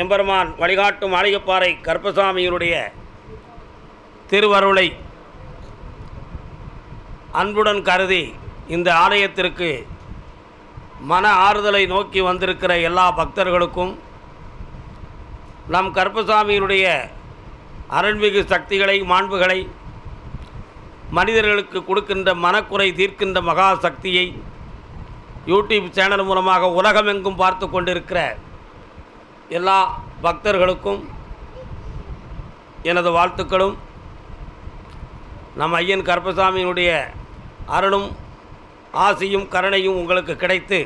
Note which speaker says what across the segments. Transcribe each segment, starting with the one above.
Speaker 1: எம்பெருமான் வழிகாட்டும் மாளிகைப்பாறை கருப்பசாமியினுடைய திருவருளை அன்புடன் கருதி இந்த ஆலயத்திற்கு மன ஆறுதலை நோக்கி வந்திருக்கிற எல்லா பக்தர்களுக்கும் நம் கருப்பசாமியினுடைய அருள்மிகு சக்திகளை மாண்புகளை மனிதர்களுக்கு கொடுக்கின்ற மனக்குறை தீர்க்கின்ற மகா சக்தியை யூடியூப் சேனல் மூலமாக உலகமெங்கும் பார்த்து கொண்டிருக்கிற எல்லா பக்தர்களுக்கும் எனது வாழ்த்துக்களும் நம் ஐயன் கருப்பசாமியினுடைய அருளும் ஆசியும் கருணையும் உங்களுக்கு கிடைத்து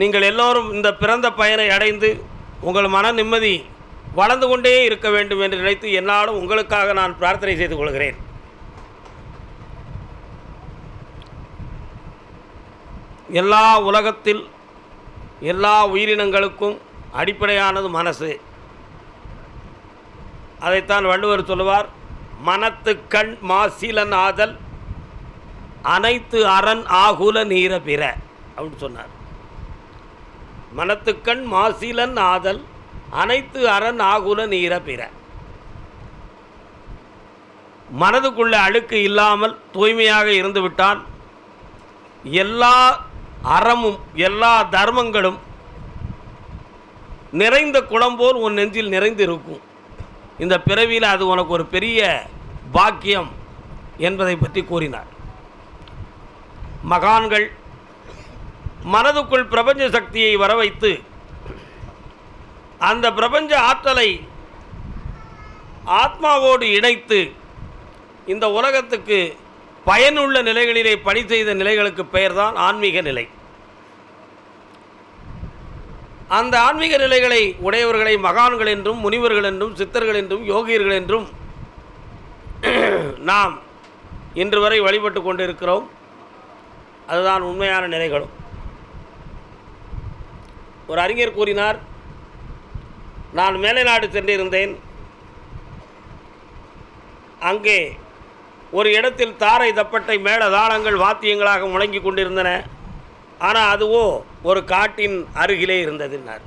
Speaker 1: நீங்கள் எல்லோரும் இந்த பிறந்த பயனை அடைந்து உங்கள் மன நிம்மதி வளர்ந்து கொண்டே இருக்க வேண்டும் என்று நினைத்து என்னாலும் உங்களுக்காக நான் பிரார்த்தனை செய்து கொள்கிறேன். எல்லா உலகத்தில் எல்லா உயிரினங்களுக்கும் அடிப்படையானது மனசு. அதைத்தான் வள்ளுவர் சொல்லுவார், மனத்து கண் மாசிலன் ஆதல் அனைத்து அரண் ஆகுல நீர பிற அப்படின்னு சொன்னார். மனத்துக்கண் மாசிலன் ஆதல் அனைத்து அரண் ஆகுல நீர பிற. மனதுக்குள்ள அழுக்கு இல்லாமல் தூய்மையாக இருந்துவிட்டால் எல்லா அறமும் எல்லா தர்மங்களும் நிறைந்த குளம் போல் உன் நெஞ்சில் நிறைந்து இருக்கும். இந்த பிறவியில் அது உனக்கு ஒரு பெரிய பாக்கியம் என்பதை பற்றி கூறினார். மகான்கள் மனதுக்குள் பிரபஞ்ச சக்தியை வரவைத்து அந்த பிரபஞ்ச ஆற்றலை ஆத்மாவோடு இணைத்து இந்த உலகத்துக்கு பயனுள்ள நிலைகளிலே பணி செய்த நிலைகளுக்கு பெயர்தான் ஆன்மீக நிலை. அந்த ஆன்மீக நிலைகளை உடையவர்களை மகான்கள் என்றும் முனிவர்கள் என்றும் சித்தர்கள் என்றும் யோகியர்கள் என்றும் நாம் இன்று வரை வழிபட்டு கொண்டிருக்கிறோம். அதுதான் உண்மையான நிலைகளும். ஒரு அறிஞர் கூறினார், நான் மேலை நாடு சென்றிருந்தேன். அங்கே ஒரு இடத்தில் தாரை தப்பட்டை மேள தாளங்கள் வாத்தியங்களாக முழங்கி கொண்டிருந்தன. ஆனால் அதுவோ ஒரு காட்டின் அருகிலே இருந்ததுன்னார்.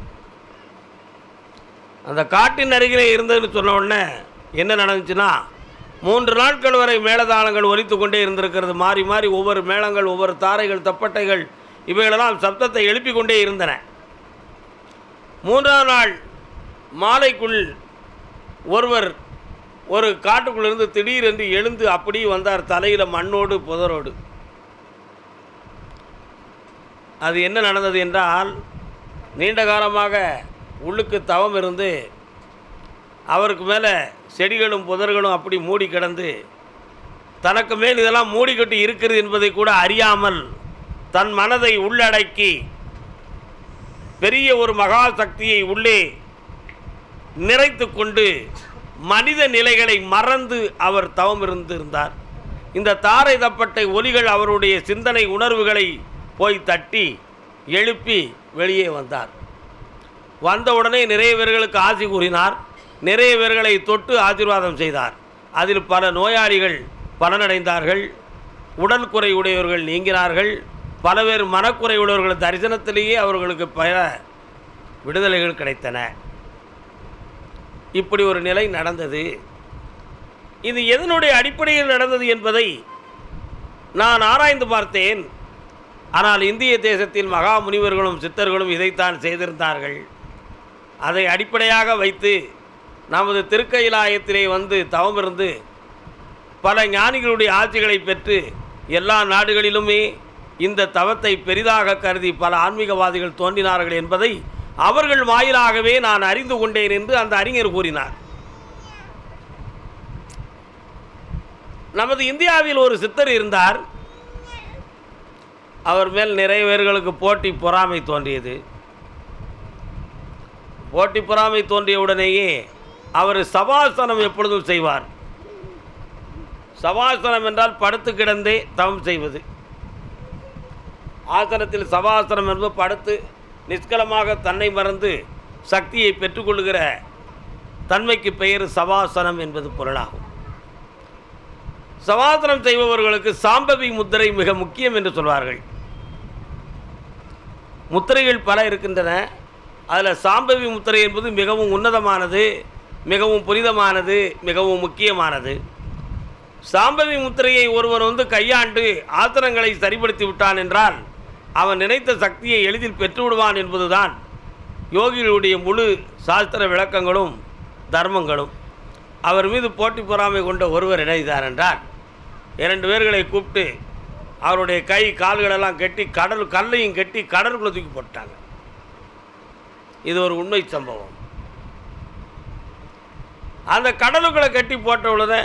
Speaker 1: அந்த காட்டின் அருகிலே இருந்ததுன்னு சொன்ன உடனே என்ன நடந்துச்சுன்னா, 3 நாட்கள் வரை மேளதாளங்கள் ஒலித்து கொண்டே இருந்திருக்கிறது. மாறி மாறி ஒவ்வொரு மேளங்கள், ஒவ்வொரு தாரைகள், தப்பட்டைகள் இவைகளெல்லாம் சப்தத்தை எழுப்பி கொண்டே இருந்தன. 3ஆம் நாள் மாலைக்குள் ஒருவர் ஒரு காட்டுக்குள்ளிருந்து திடீரென்று எழுந்து அப்படியே வந்தார், தலையில் மண்ணோடு புதரோடு. அது என்ன நடந்தது என்றால், நீண்ட காலமாக உள்ளுக்கு தவம் இருந்து அவருக்கு மேலே செடிகளும் புதர்களும் அப்படி மூடி கிடந்து தனக்கு மேல் இதெல்லாம் மூடிக்கட்டி இருக்கிறது என்பதை கூட அறியாமல் தன் மனதை உள்ளடக்கி பெரிய ஒரு மகா சக்தியை உள்ளே நிறைத்து கொண்டு மனித நிலைகளை மறந்து அவர் தவம் இருந்திருந்தார். இந்த தாரை தப்பட்டை ஒலிகள் அவருடைய சிந்தனை உணர்வுகளை போய் தட்டி எழுப்பி வெளியே வந்தார். வந்தவுடனே நிறைய பேர்களுக்கு ஆசி கூறினார். நிறைய பேர்களை தொட்டு ஆசீர்வாதம் செய்தார். அதில் பல நோயாளிகள் பலனடைந்தார்கள். உடல் குறை உடையவர்கள் நீங்கினார்கள். பல பேர் மனக்குறை உடையவர்கள் தரிசனத்திலேயே அவர்களுக்கு பல விடுதலைகள் கிடைத்தன. இப்படி ஒரு நிலை நடந்தது. இது எதனுடைய அடிப்படையில் நடந்தது என்பதை நான் ஆராய்ந்து பார்த்தேன். ஆனால் இந்திய தேசத்தில் மகா முனிவர்களும் சித்தர்களும் இதைத்தான் செய்திருந்தார்கள். அதை அடிப்படையாக வைத்து நமது திருக்கைலாயத்திலே வந்து தவமிருந்து பல ஞானிகளுடைய ஆட்சிகளை பெற்று எல்லா நாடுகளிலுமே இந்த தவத்தை பெரிதாக கருதி பல ஆன்மீகவாதிகள் தோன்றினார்கள் என்பதை அவர்கள் வாயிலாகவே நான் அறிந்து கொண்டேன் என்று அந்த அறிஞர் கூறினார். நமது இந்தியாவில் ஒரு சித்தர் இருந்தார். அவர் மேல் நிறைய பேர்களுக்கு போட்டி பொறாமை தோன்றியது. போட்டி பொறாமை தோன்றிய உடனேயே அவர் சவாசனம் எப்பொழுதும் செய்வார். சவாசனம் என்றால் படுத்து கிடந்தே தவம் செய்வது. ஆசனத்தில் சவாசனம் என்பது படுத்து நிஷ்கலமாக தன்னை மறந்து சக்தியை பெற்றுக்கொள்கிற தன்மைக்கு பெயர் சவாசனம் என்பது பொருளாகும். சவாசனம் செய்பவர்களுக்கு சாம்பவி முத்திரை மிக முக்கியம் என்று சொல்வார்கள். முத்திரைகள் பல இருக்கின்றன. அதில் சாம்பவி முத்திரை என்பது மிகவும் உன்னதமானது, மிகவும் புனிதமானது, மிகவும் முக்கியமானது. சாம்பவி முத்திரையை ஒருவன் கையாண்டு ஆத்திரங்களை சரிப்படுத்தி விட்டான் என்றால் அவன் நினைத்த சக்தியை எளிதில் பெற்றுவிடுவான் என்பதுதான் யோகிகளுடைய முழு சாஸ்திர விளக்கங்களும் தர்மங்களும். அவர் மீது போட்டி பொறாமை கொண்ட ஒருவர் என்ன செய்தார் என்றால், 2 பேர்களை கூப்பிட்டு அவருடைய கை கால்களெல்லாம் கட்டி கல்லையும் கட்டி கடலுக்குள்ளே தூக்கி போட்டாங்க. இது ஒரு உண்மை சம்பவம். அந்த கடலுக்குள்ளே கட்டி போட்ட உடனே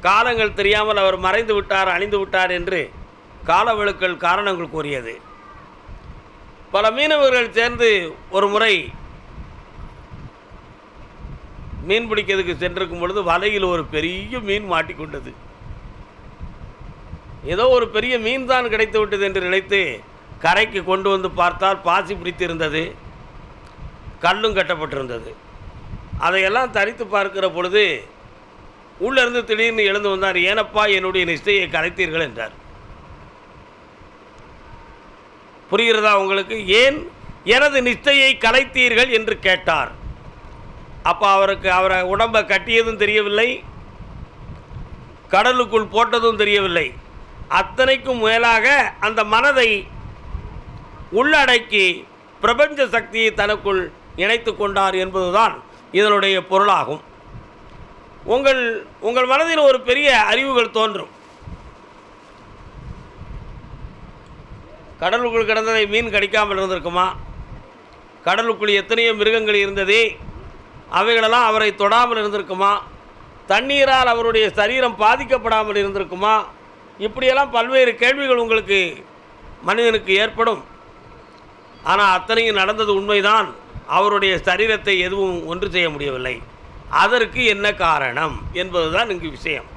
Speaker 1: காலங்கள் தெரியாமல் அவர் மறைந்து விட்டார், அழிந்து விட்டார் என்று காலவழுக்கள் காரணங்கள் கூறியது. பல மீனவர்கள் சேர்ந்து ஒரு முறை மீன் பிடிக்கிறதுக்கு சென்றிருக்கும் பொழுது வலையில் ஒரு பெரிய மீன் மாட்டிக்கொண்டது. ஏதோ ஒரு பெரிய மீன் தான் கிடைத்து விட்டது என்று நினைத்து கரைக்கு கொண்டு வந்து பார்த்தால் பாசி பிடித்திருந்தது, கல்லும் கட்டப்பட்டிருந்தது. அதையெல்லாம் தரித்து பார்க்கிற பொழுது உள்ளிருந்து திடீர்னு எழுந்து வந்தார். ஏனப்பா என்னுடைய நிஷ்டையை கலைத்தீர்கள் என்றார். புரிகிறதா உங்களுக்கு? ஏன் எனது நிஷ்டையை கலைத்தீர்கள் என்று கேட்டார். அப்போ அவரை உடம்பை கட்டியதும் தெரியவில்லை, கடலுக்குள் போட்டதும் தெரியவில்லை. அத்தனைக்கும் மேலாக அந்த மனதை உள்ளடக்கி பிரபஞ்ச சக்தியை தனக்குள் இணைத்து கொண்டார் என்பதுதான் இதனுடைய பொருளாகும். உங்கள் மனதில் ஒரு பெரிய அறிவுகள் தோன்றும். கடலுக்குள் கிடந்ததை மீன் கடிக்காமல் இருந்திருக்குமா? கடலுக்குள் எத்தனையோ மிருகங்கள் இருந்ததே, அவைகளெல்லாம் அவரை தொடாமல் இருந்திருக்குமா? தண்ணீரால் அவருடைய சரீரம் பாதிக்கப்படாமல் இருந்திருக்குமா? இப்படியெல்லாம் பல்வேறு கேள்விகள் உங்களுக்கு மனிதனுக்கு ஏற்படும். ஆனால் அத்தனையும் நடந்தது உண்மைதான். அவருடைய சரீரத்தை எதுவும் ஒன்று செய்ய முடியவில்லை. அதற்கு என்ன காரணம் என்பதுதான் இங்கு விஷயம்.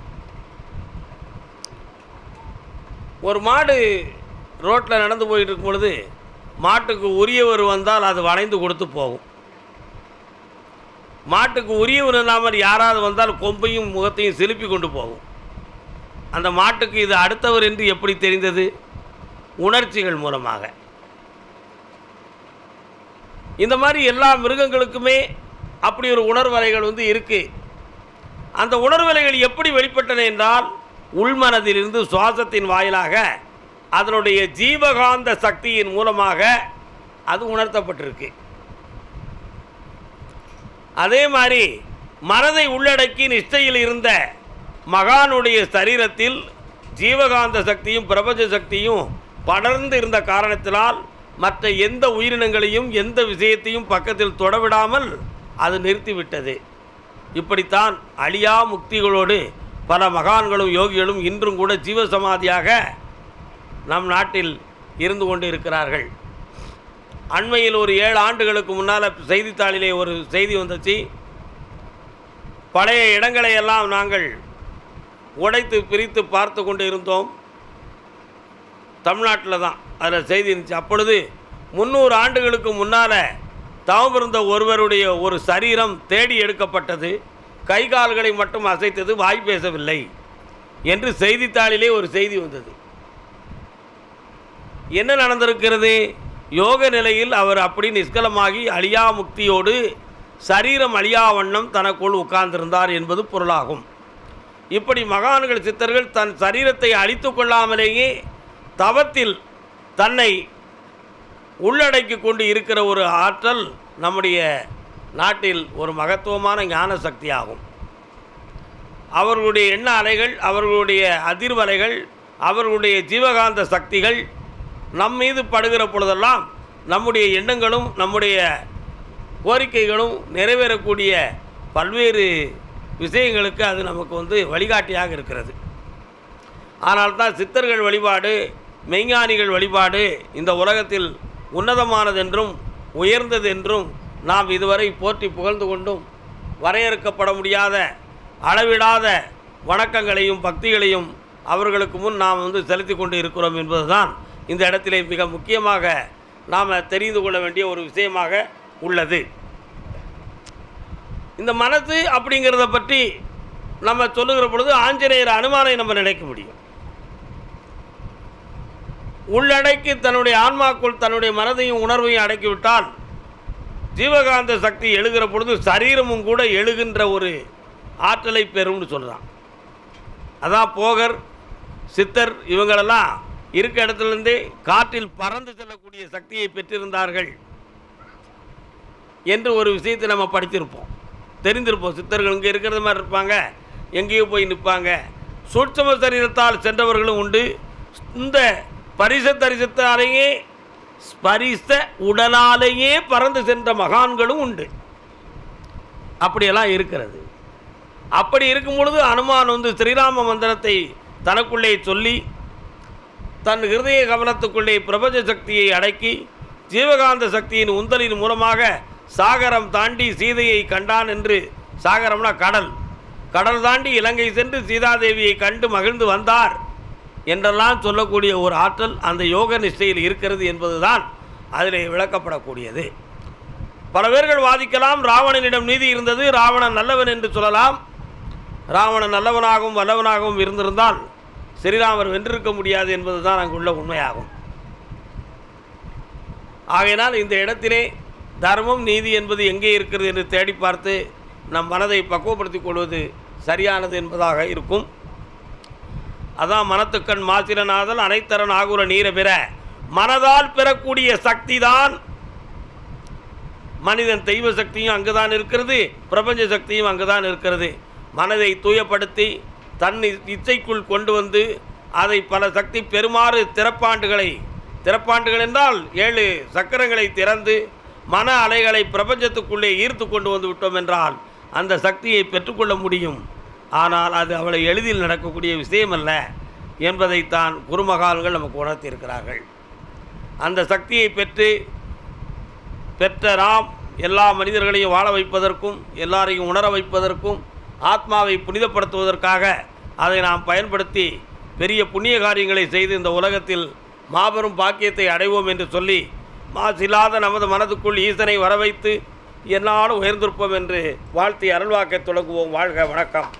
Speaker 1: ஒரு மாடு ரோட்டில் நடந்து போயிட்டு இருக்கும் பொழுது மாட்டுக்கு உரியவர் வந்தால் அது வளைந்து கொடுத்து போகும். மாட்டுக்கு உரியவர் இல்லாமல் யாராவது வந்தால் கொம்பையும் முகத்தையும் செலுப்பி கொண்டு போகும். அந்த மாட்டுக்கு இது அடுத்தவர் என்று எப்படி தெரிந்தது? உணர்ச்சிகள் மூலமாக. இந்த மாதிரி எல்லா மிருகங்களுக்குமே அப்படி ஒரு உணர்வலைகள் இருக்குது. அந்த உணர்வலைகள் எப்படி வெளிப்பட்டன என்றால் உள்மனதிலிருந்து சுவாசத்தின் வாயிலாக அதனுடைய ஜீவகாந்த சக்தியின் மூலமாக அது உணர்த்தப்பட்டிருக்கு. அதே மாதிரி மனதை உள்ளடக்கி நிஷ்டையில் இருந்த மகானுடைய சரீரத்தில் ஜீவகாந்த சக்தியும் பிரபஞ்ச சக்தியும் படர்ந்து இருந்த காரணத்தினால் மற்ற எந்த உயிரினங்களையும் எந்த விஷயத்தையும் பக்கத்தில் தொடவிடாமல் அது நிறுத்திவிட்டது. இப்படித்தான் அழியா முக்திகளோடு பல மகான்களும் யோகிகளும் இன்றும் கூட ஜீவசமாதியாக நம் நாட்டில் இருந்து கொண்டு இருக்கிறார்கள். அண்மையில் ஒரு 7 ஆண்டுகளுக்கு முன்னால் செய்தித்தாளிலே ஒரு செய்தி வந்துச்சு. பழைய இடங்களை எல்லாம் நாங்கள் உடைத்து பிரித்து பார்த்து கொண்டு இருந்தோம். தமிழ்நாட்டில் தான் அதில் செய்தி இருந்துச்சு. அப்பொழுது 300 ஆண்டுகளுக்கு முன்னால் தவம் இருந்த ஒருவருடைய ஒரு சரீரம் தேடி எடுக்கப்பட்டது. கை கால்களை மட்டும் அசைத்தது, வாய் பேசவில்லை என்று செய்தித்தாளிலே ஒரு செய்தி வந்தது. என்ன நடந்திருக்கிறது? யோக நிலையில் அவர் அப்படி நிஷ்கலமாகி அழியா முக்தியோடு சரீரம் அழியா வண்ணம் தனக்குள் உட்கார்ந்திருந்தார் என்பது பொருளாகும். இப்படி மகான்கள் சித்தர்கள் தன் சரீரத்தை அழித்து கொள்ளாமலேயே தவத்தில் தன்னை உள்ளடக்கி கொண்டு இருக்கிற ஒரு ஆற்றல் நம்முடைய நாட்டில் ஒரு மகத்துவமான ஞான சக்தியாகும். அவர்களுடைய எண்ண அலைகள், அவர்களுடைய அதிர்வலைகள், அவர்களுடைய ஜீவகாந்த சக்திகள் நம் மீது படுகிற பொழுதெல்லாம் நம்முடைய எண்ணங்களும் நம்முடைய கோரிக்கைகளும் நிறைவேறக்கூடிய பல்வேறு விஷயங்களுக்கு அது நமக்கு வழிகாட்டியாக இருக்கிறது. ஆனால் தான் சித்தர்கள் வழிபாடு, மெய்ஞானிகள் வழிபாடு இந்த உலகத்தில் உன்னதமானதென்றும் உயர்ந்தது என்றும் நாம் இதுவரை போற்றி புகழ்ந்து கொண்டும் வரையறுக்கப்பட முடியாத அளவிடாத வணக்கங்களையும் பக்திகளையும் அவர்களுக்கு முன் நாம் செலுத்தி கொண்டு இருக்கிறோம் என்பதுதான் இந்த இடத்திலே மிக முக்கியமாக நாம் தெரிந்து கொள்ள வேண்டிய ஒரு விஷயமாக உள்ளது. இந்த மனசு அப்படிங்கிறத பற்றி நம்ம சொல்லுகிற பொழுது ஆஞ்சநேயர் அனுமானை நம்ம நினைக்க முடியும். உள்ளடக்கி தன்னுடைய ஆன்மாக்குள் தன்னுடைய மனதையும் உணர்வையும் அடக்கிவிட்டால் ஜீவகாந்த சக்தி எழுகிற பொழுது சரீரமும் கூட எழுகின்ற ஒரு ஆற்றலை பெறும்னு சொல்கிறான். அதான் போகர், சித்தர் இவங்களெல்லாம் இருக்க இடத்துலேருந்தே காற்றில் பறந்து செல்லக்கூடிய சக்தியை பெற்றிருந்தார்கள் என்று ஒரு விஷயத்தை நம்ம படித்திருப்போம், தெரிந்திருப்போம். சித்தர்கள் இங்கே இருக்கிறது மாதிரி இருப்பாங்க, எங்கேயோ போய் நிற்பாங்க. சூட்சம சரீரத்தால் சென்றவர்களும் உண்டு. இந்த பரிசத்தரிசத்தாலேயே ஸ்பரிச உடலாலேயே பறந்து சென்ற மகான்களும் உண்டு. அப்படியெல்லாம் இருக்கிறது. அப்படி இருக்கும் பொழுது அனுமான் ஸ்ரீராம மந்திரத்தை தனக்குள்ளே சொல்லி தன் ஹிருதய கவனத்துக்குள்ளே பிரபஞ்ச சக்தியை அடக்கி ஜீவகாந்த சக்தியின் உந்தலின் மூலமாக சாகரம் தாண்டி சீதையை கண்டான் என்று, சாகரம்னா கடல், கடல் தாண்டி இலங்கை சென்று சீதாதேவியை கண்டு மகிழ்ந்து வந்தார் என்றெல்லாம் சொல்லக்கூடிய ஒரு ஆற்றல் அந்த யோக நிஷ்டையில் இருக்கிறது என்பதுதான் அதிலே விளக்கப்படக்கூடியது. பல பேர்கள் வாதிக்கலாம், ராவணனிடம் நீதி இருந்தது, ராவணன் நல்லவன் என்று சொல்லலாம். ராவணன் நல்லவனாகவும் வல்லவனாகவும் இருந்திருந்தால் ஸ்ரீராமர் வென்றிருக்க முடியாது என்பதுதான் அங்குள்ள உண்மையாகும். ஆகையினால் இந்த இடத்திலே தர்மம் நீதி என்பது எங்கே இருக்கிறது என்று தேடி பார்த்து நம் மனதை பக்குவப்படுத்திக் கொள்வது சரியானது என்பதாக இருக்கும். அதான் மனத்துக்கண் மாசிரனாதல் அனைத்தரன் ஆகுற நீரை பெற மனதால் பெறக்கூடிய சக்தி தான் மனிதன். தெய்வ சக்தியும் அங்குதான் இருக்கிறது, பிரபஞ்ச சக்தியும் அங்குதான் இருக்கிறது. மனதை தூயப்படுத்தி தன் இச்சைக்குள் கொண்டு வந்து அதை பல சக்தி பெறுமாறு திறப்பாண்டுகள் என்றால் 7 சக்கரங்களை திறந்து மன அலைகளை பிரபஞ்சத்துக்குள்ளே ஈர்த்து கொண்டு வந்து விட்டோம் என்றால் அந்த சக்தியை பெற்றுக்கொள்ள முடியும். ஆனால் அது அவளை எளிதில் நடக்கக்கூடிய விஷயமல்ல என்பதைத்தான் குருமகான்கள் நமக்கு உணர்த்தியிருக்கிறார்கள். அந்த சக்தியை பெற்ற நாம் எல்லா மனிதர்களையும் வாழ வைப்பதற்கும் எல்லாரையும் உணர வைப்பதற்கும் ஆத்மாவை புனிதப்படுத்துவதற்காக அதை நாம் பயன்படுத்தி பெரிய புண்ணிய காரியங்களை செய்து இந்த உலகத்தில் மாபெரும் பாக்கியத்தை அடைவோம் என்று சொல்லி மாசில்லாத நமது மனதுக்குள் ஈசனை வரவைத்து என்னாலும் உயர்ந்திருப்போம் என்று வாழ்த்தி அருள்வாக்கை தொடங்குவோம். வாழ்க, வணக்கம்.